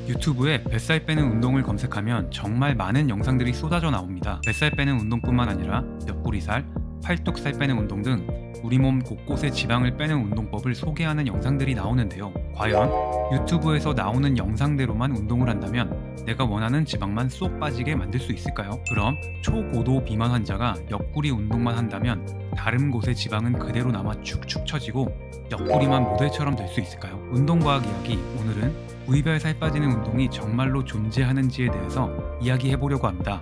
유튜브에 뱃살 빼는 운동을 검색하면 정말 많은 영상들이 쏟아져 나옵니다. 뱃살 빼는 운동뿐만 아니라 옆구리살, 팔뚝살 빼는 운동 등 우리 몸 곳곳의 지방을 빼는 운동법을 소개하는 영상들이 나오는데요. 과연 유튜브에서 나오는 영상대로만 운동을 한다면 내가 원하는 지방만 쏙 빠지게 만들 수 있을까요? 그럼 초고도 비만 환자가 옆구리 운동만 한다면 다른 곳의 지방은 그대로 남아 축축 처지고 옆구리만 모델처럼 될 수 있을까요? 운동과학 이야기, 오늘은 부위별 살 빠지는 운동이 정말로 존재하는지에 대해서 이야기해보려고 합니다.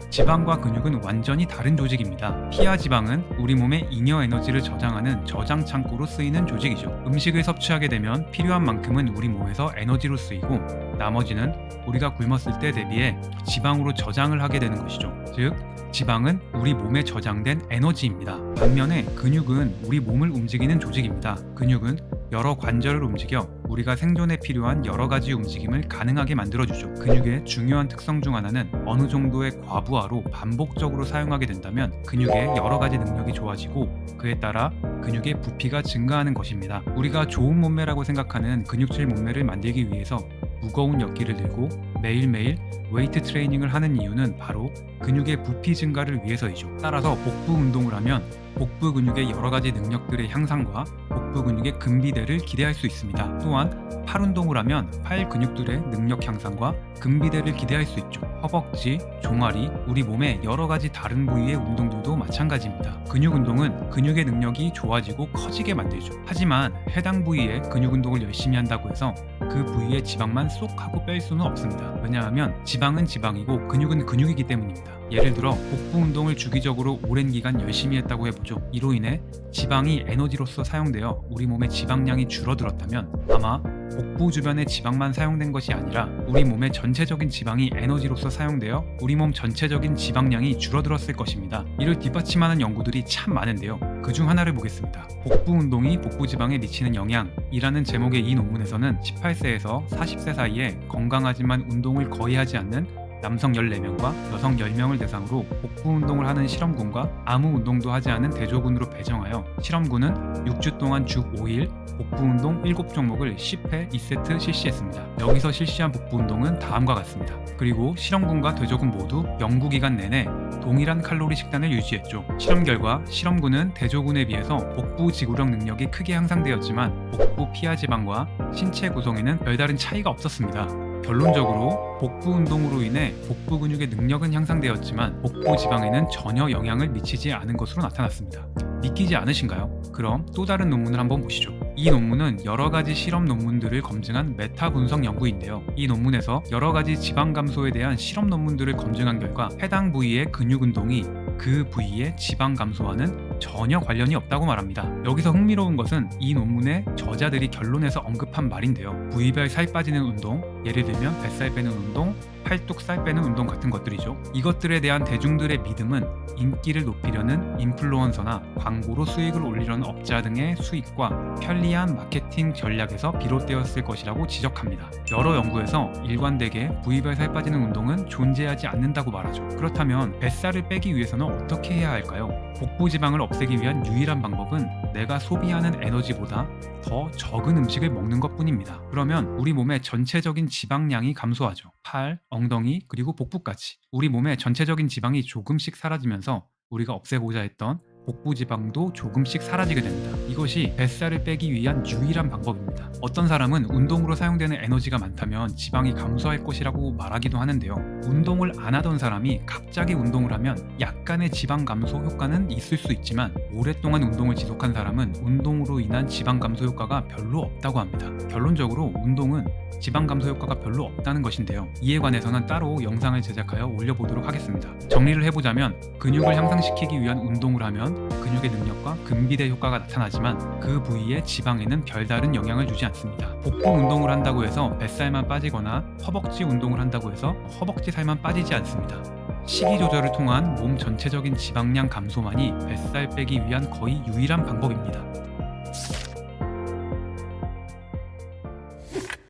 지방과 근육은 완전히 다른 조직입니다. 피하 지방은 우리 몸의 잉여 에너지를 저장하는 저장 창고로 쓰이는 조직이죠. 음식을 섭취하게 되면 필요한 만큼은 우리 몸에서 에너지로 쓰이고 나머지는 우리가 굶었을 때 대비해 지방으로 저장을 하게 되는 것이죠. 즉, 지방은 우리 몸에 저장된 에너지입니다. 반면에 근육은 우리 몸을 움직이는 조직입니다. 근육은 여러 관절을 움직여 우리가 생존에 필요한 여러 가지 움직임을 가능하게 만들어주죠. 근육의 중요한 특성 중 하나는 어느 정도의 과부하로 반복적으로 사용하게 된다면 근육의 여러 가지 능력이 좋아지고 그에 따라 근육의 부피가 증가하는 것입니다. 우리가 좋은 몸매라고 생각하는 근육질 몸매를 만들기 위해서 무거운 역기를 들고 매일매일 웨이트 트레이닝을 하는 이유는 바로 근육의 부피 증가를 위해서이죠. 따라서 복부 운동을 하면 복부 근육의 여러 가지 능력들의 향상과 복부 근육의 근비대를 기대할 수 있습니다. 또한 팔 운동을 하면 팔 근육들의 능력 향상과 근비대를 기대할 수 있죠. 허벅지, 종아리, 우리 몸의 여러 가지 다른 부위의 운동들도 마찬가지입니다. 근육 운동은 근육의 능력이 좋아지고 커지게 만들죠. 하지만 해당 부위의 근육 운동을 열심히 한다고 해서 그 부위의 지방만 쏙 하고 뺄 수는 없습니다. 왜냐하면 지방은 지방이고 근육은 근육이기 때문입니다. 예를 들어 복부 운동을 주기적으로 오랜 기간 열심히 했다고 해보죠. 이로 인해 지방이 에너지로서 사용되어 우리 몸의 지방량이 줄어들었다면 아마 복부 주변의 지방만 사용된 것이 아니라 우리 몸의 전체적인 지방이 에너지로서 사용되어 우리 몸 전체적인 지방량이 줄어들었을 것입니다. 이를 뒷받침하는 연구들이 참 많은데요. 그중 하나를 보겠습니다. 복부 운동이 복부 지방에 미치는 영향이라는 제목의 이 논문에서는 18세에서 40세 사이에 건강하지만 운동을 거의 하지 않는 남성 14명과 여성 10명을 대상으로 복부 운동을 하는 실험군과 아무 운동도 하지 않은 대조군으로 배정하여 실험군은 6주 동안 주 5일 복부 운동 7종목을 10회 2세트 실시했습니다. 여기서 실시한 복부 운동은 다음과 같습니다. 그리고 실험군과 대조군 모두 연구기간 내내 동일한 칼로리 식단을 유지했죠. 실험 결과 실험군은 대조군에 비해서 복부 지구력 능력이 크게 향상되었지만 복부 피하 지방과 신체 구성에는 별다른 차이가 없었습니다. 결론적으로 복부 운동으로 인해 복부 근육의 능력은 향상되었지만 복부 지방에는 전혀 영향을 미치지 않은 것으로 나타났습니다. 믿기지 않으신가요? 그럼 또 다른 논문을 한번 보시죠. 이 논문은 여러 가지 실험 논문들을 검증한 메타 분석 연구인데요. 이 논문에서 여러 가지 지방 감소에 대한 실험 논문들을 검증한 결과 해당 부위의 근육 운동이 그 부위의 지방 감소와는 전혀 관련이 없다고 말합니다. 여기서 흥미로운 것은 이 논문의 저자들이 결론에서 언급한 말인데요. 부위별 살 빠지는 운동, 예를 들면 뱃살 빼는 운동, 팔뚝 살 빼는 운동 같은 것들이죠. 이것들에 대한 대중들의 믿음은 인기를 높이려는 인플루언서나 광고로 수익을 올리려는 업자 등의 수익과 편리한 마케팅 전략에서 비롯되었을 것이라고 지적합니다. 여러 연구에서 일관되게 부위별 살 빠지는 운동은 존재하지 않는다고 말하죠. 그렇다면 뱃살을 빼기 위해서는 어떻게 해야 할까요? 복부 지방을 없애기 위한 유일한 방법은 내가 소비하는 에너지보다 더 적은 음식을 먹는 것뿐입니다. 그러면 우리 몸의 전체적인 지방량이 감소하죠. 팔, 엉덩이, 그리고 복부까지. 우리 몸의 전체적인 지방이 조금씩 사라지면서 우리가 없애고자 했던 복부 지방도 조금씩 사라지게 됩니다. 이것이 뱃살을 빼기 위한 유일한 방법입니다. 어떤 사람은 운동으로 사용되는 에너지가 많다면 지방이 감소할 것이라고 말하기도 하는데요. 운동을 안 하던 사람이 갑자기 운동을 하면 약간의 지방 감소 효과는 있을 수 있지만 오랫동안 운동을 지속한 사람은 운동으로 인한 지방 감소 효과가 별로 없다고 합니다. 결론적으로 운동은 지방 감소 효과가 별로 없다는 것인데요. 이에 관해서는 따로 영상을 제작하여 올려보도록 하겠습니다. 정리를 해보자면 근육을 향상시키기 위한 운동을 하면 근육의 능력과 근비대 효과가 나타나지만 그 부위의 지방에는 별다른 영향을 주지 않습니다. 복부 운동을 한다고 해서 뱃살만 빠지거나 허벅지 운동을 한다고 해서 허벅지 살만 빠지지 않습니다. 식이 조절을 통한 몸 전체적인 지방량 감소만이 뱃살 빼기 위한 거의 유일한 방법입니다.